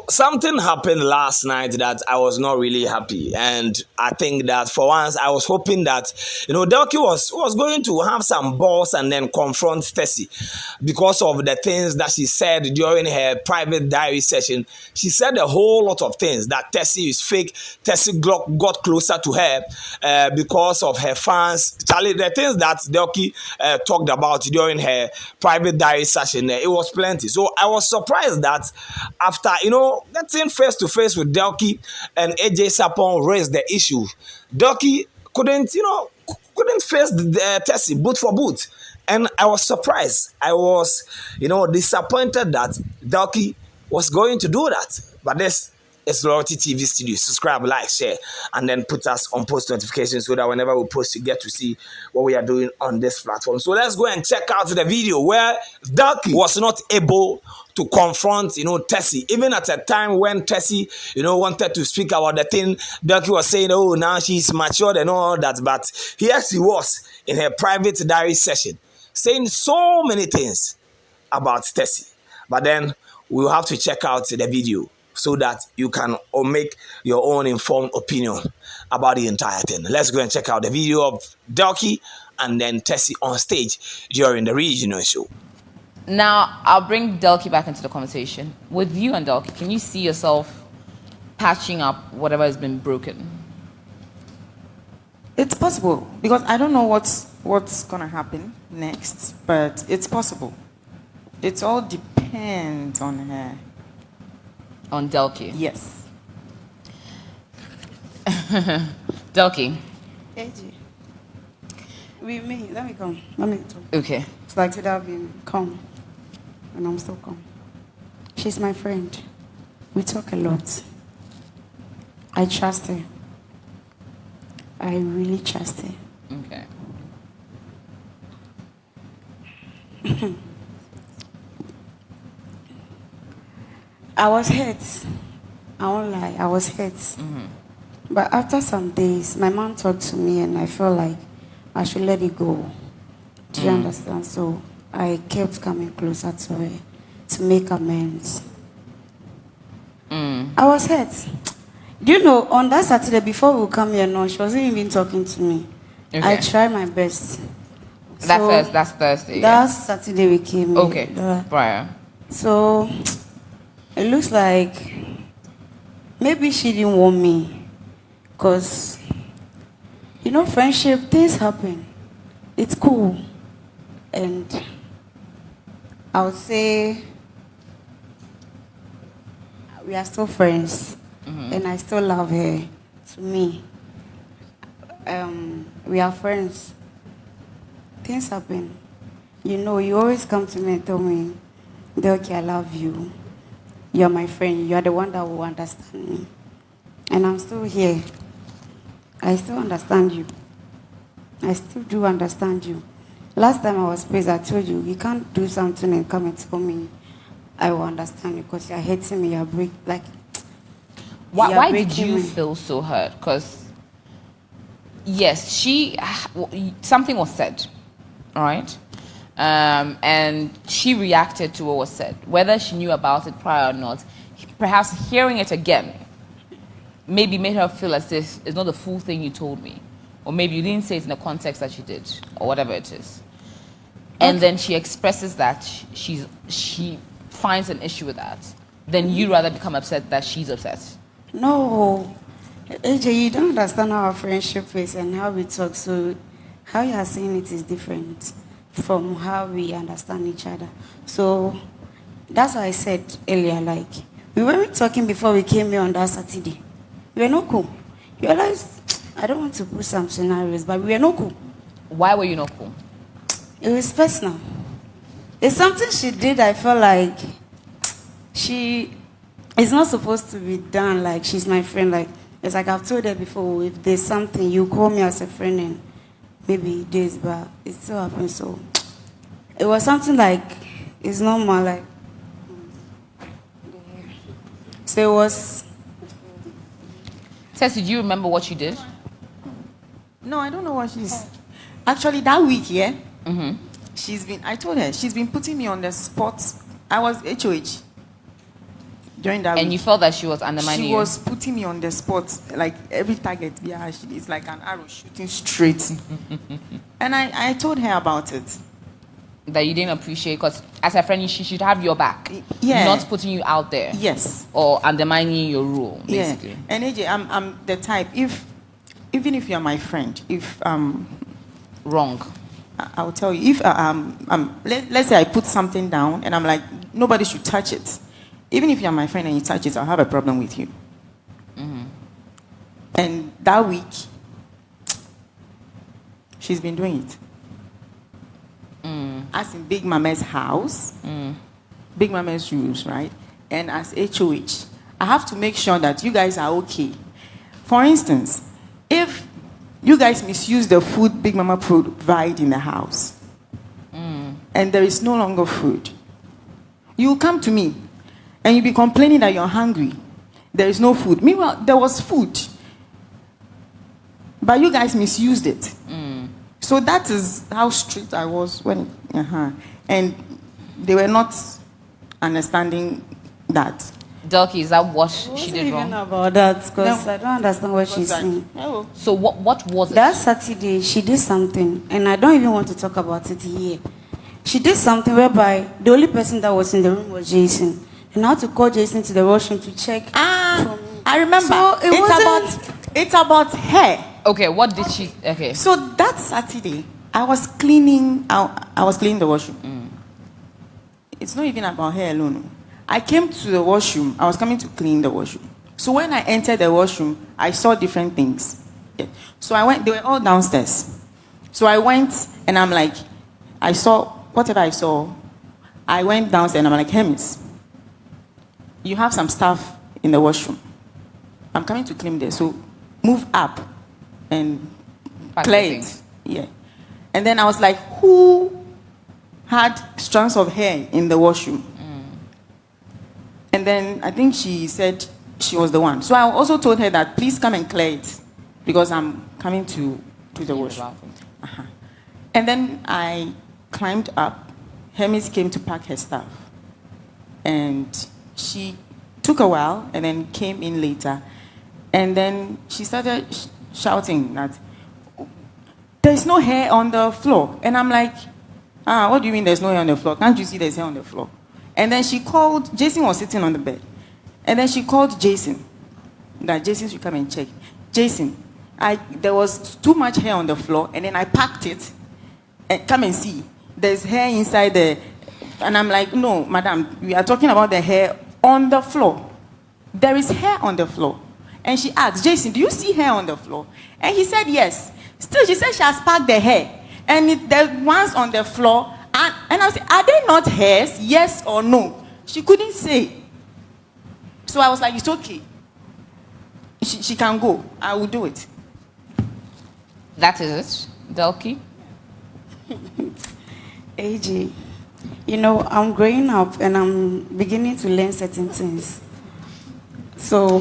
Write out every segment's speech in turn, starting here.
something happened last night that I was not really happy, and I think that for once I was hoping that Delkie was going to have some balls and then confront Tessy because of the things that she said during her private diary session. She said a whole lot of things that Tessy is fake. Tessy got closer to her because of her fans. Charlie, the things that Delkie talked about during her private diary session, it was plenty. So I was surprised that after getting face to face with Delkie and AJ Sapon raised the issue, Delkie couldn't face the Tessy boot for boot. And I was surprised. I was, disappointed that Delkie was going to do that. But this is Loyalty TV Studio. Subscribe, like, share, and then put us on post notifications so that whenever we post, you get to see what we are doing on this platform. So let's go and check out the video where Delkie was not able to confront, Tessy. Even at a time when Tessy, wanted to speak about the thing, Delkie was saying, oh, now she's matured and all that. But here she was in her private diary session, saying so many things about Tessy. But then we'll have to check out the video so that you can make your own informed opinion about the entire thing. Let's go and check out the video of Delkie and then Tessy on stage during the regional show. Now, I'll bring Delkie back into the conversation. With you and Delkie, can you see yourself patching up whatever has been broken? It's possible, because I don't know what's going to happen next, but it's possible. It all depends on her. On Delkie? Yes. Delkie? AJ. With me, let me come. Let me talk. Okay. It's like today I've been calm, and I'm still calm. She's my friend. We talk a lot. I trust her. I really trust her. Okay. I was hurt. I won't lie, I was hurt. Mm-hmm. But after some days, my mom talked to me and I felt like I should let it go. Do you understand? So I kept coming closer to her to make amends. I was hurt. Do you know, on that Saturday before we come here, no, she wasn't even talking to me. Okay. I tried my best. That's Thursday. That's Saturday we came here. Okay, prior. So it looks like maybe she didn't want me. Because, friendship, things happen. It's cool. And I would say we are still friends. And I still love her. To me, we are friends. Things happen. You always come to me and tell me, Delkie, I love you. You're my friend. You're the one that will understand me. And I'm still here. I still understand you. I still do understand you. Last time I was praised, I told you can't do something and come and tell me I will understand you because you're hating me, you're breaking, like... Why did you feel so hurt? Because, yes, something was said, all right? And she reacted to what was said. Whether she knew about it prior or not, perhaps hearing it again maybe made her feel as if it's not the full thing you told me. Or maybe you didn't say it in the context that you did, or whatever it is. And then she expresses that she finds an issue with that. Then you rather become upset that she's upset. No. AJ, you don't understand how our friendship is and how we talk. So how you are saying it is different from how we understand each other. So that's why I said earlier, like, we weren't talking before we came here on that Saturday. We were not cool. You realize, I don't want to put some scenarios, but we were not cool. Why were you not cool? It was personal. It's something she did, I felt like it's not supposed to be done. Like, she's my friend. Like, it's like I've told her before, if there's something, you call me as a friend and maybe this, but it still happens. So it was something like, it's normal, like, so it was. Tessy, do you remember what you did? No, I don't know what she's... Actually, that week, yeah? I told her, she's been putting me on the spot. I was HOH. during that And week. you felt that she was undermining She you? was putting me on the spot, like every target. Yeah, it's like an arrow shooting straight. And I told her about it. That you didn't appreciate, because as a friend, she should have your back. Yeah. Not putting you out there. Yes. Or undermining your role, basically. Yeah. And AJ, I'm the type, even if you're my friend, if Wrong. I'll tell you, if let's say I put something down and I'm like, nobody should touch it. Even if you're my friend and you touch it, I'll have a problem with you. And that week, she's been doing it. As in Big Mama's house, Big Mama's rules, right? And as HOH, I have to make sure that you guys are okay. For instance, if you guys misuse the food Big Mama provide in the house, and there is no longer food, you will come to me and you'll be complaining that you're hungry. There is no food. Meanwhile, there was food, but you guys misused it. So that is how strict I was when, and they were not understanding that. Delkie, is that what she did Even wrong? about that, because No. I don't understand what she's saying. So what was it? That Saturday, she did something, and I don't even want to talk about it here. She did something whereby the only person that was in the room was Jason. And I had to call Jason to the washroom to check. I remember. So It's about her. Okay, what did she... Okay. So that Saturday, I was cleaning the washroom. It's not even about her alone. I came to the washroom. I was coming to clean the washroom. So when I entered the washroom, I saw different things. Yeah. So I went. They were all downstairs. So I went and I'm like, I saw whatever I saw. I went downstairs and I'm like, Hermes, you have some stuff in the washroom. I'm coming to clean this. So move up and Pack clear the it. things. Yeah. And then I was like, who had strands of hair in the washroom? And then I think she said she was the one. So I also told her that please come and clear it because I'm coming to the washroom. And then I climbed up. Hermes came to pack her stuff. And she took a while and then came in later. And then she started shouting that there's no hair on the floor. And I'm like, what do you mean there's no hair on the floor? Can't you see there's hair on the floor? And then she called, Jason was sitting on the bed. And then she called Jason, that Jason should come and check. Jason, there was too much hair on the floor, and then I packed it, and come and see. There's hair inside there. And I'm like, no, madam, we are talking about the hair on the floor. There is hair on the floor. And she asked, Jason, do you see hair on the floor? And he said, yes. Still, she said she has packed the hair. And the ones on the floor, and I said, are they not hairs? Yes or no? She couldn't say. So I was like, it's okay. She can go. I will do it. That is it, Delkie? AJ, you know, I'm growing up and I'm beginning to learn certain things. So...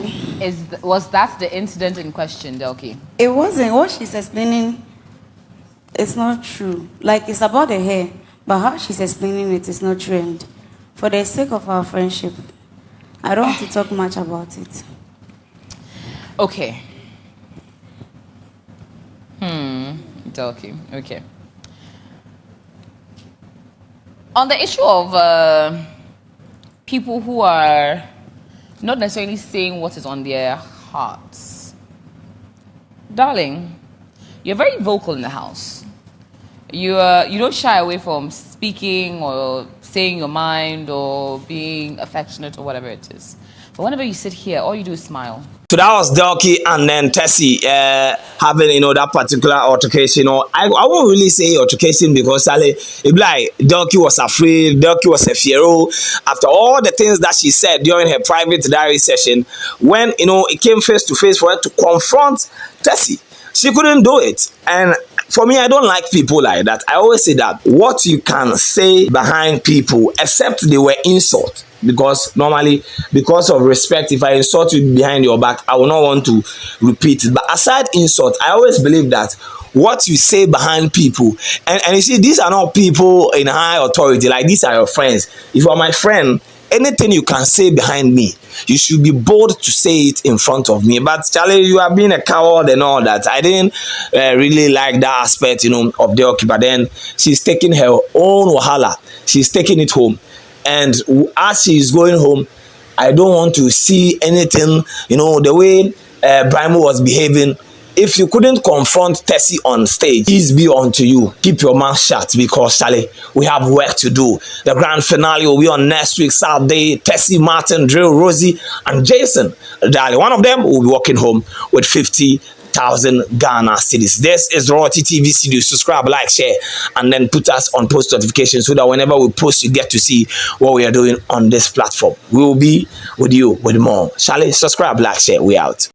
Was that the incident in question, Delkie? It wasn't. What she's explaining, it's not true. Like, it's about the hair, but how she's explaining it is not true. And for the sake of our friendship, I don't want to talk much about it. Okay. Delkie, okay. On the issue of people who are not necessarily saying what is on their hearts, darling, you're very vocal in the house. You don't shy away from speaking or saying your mind or being affectionate or whatever it is. But whenever you sit here, all you do is smile. So that was Delkie and then Tessy having, that particular altercation. I won't really say altercation because it be like Delkie was afraid, Delkie was a Fearo. After all the things that she said during her private diary session, when, it came face to face for her to confront Tessy, she couldn't do it. And for me, I don't like people like that. I always say that what you can say behind people, except they were insult. Because normally, because of respect, if I insult you behind your back, I will not want to repeat it. But aside insult, I always believe that what you say behind people, and you see, these are not people in high authority, like these are your friends. If you are my friend anything you can say behind me, you should be bold to say it in front of me. But Charlie, you have been a coward and all that. I didn't really like that aspect, of Delkie. But then she's taking her own wahala. She's taking it home. And as she's going home, I don't want to see anything, the way Brimo was behaving. If you couldn't confront Tessy on stage, peace be unto you. Keep your mouth shut, because Charlie, we have work to do. The grand finale will be on next week, Saturday. Tessy, Martin, Drill, Rosie, and Jason. Darling, one of them will be walking home with 50,000 Ghana cedis. This is Royalty TV Studio. Subscribe, like, share, and then put us on post notifications so that whenever we post, you get to see what we are doing on this platform. We will be with you with more. Charlie, subscribe, like, share. We out.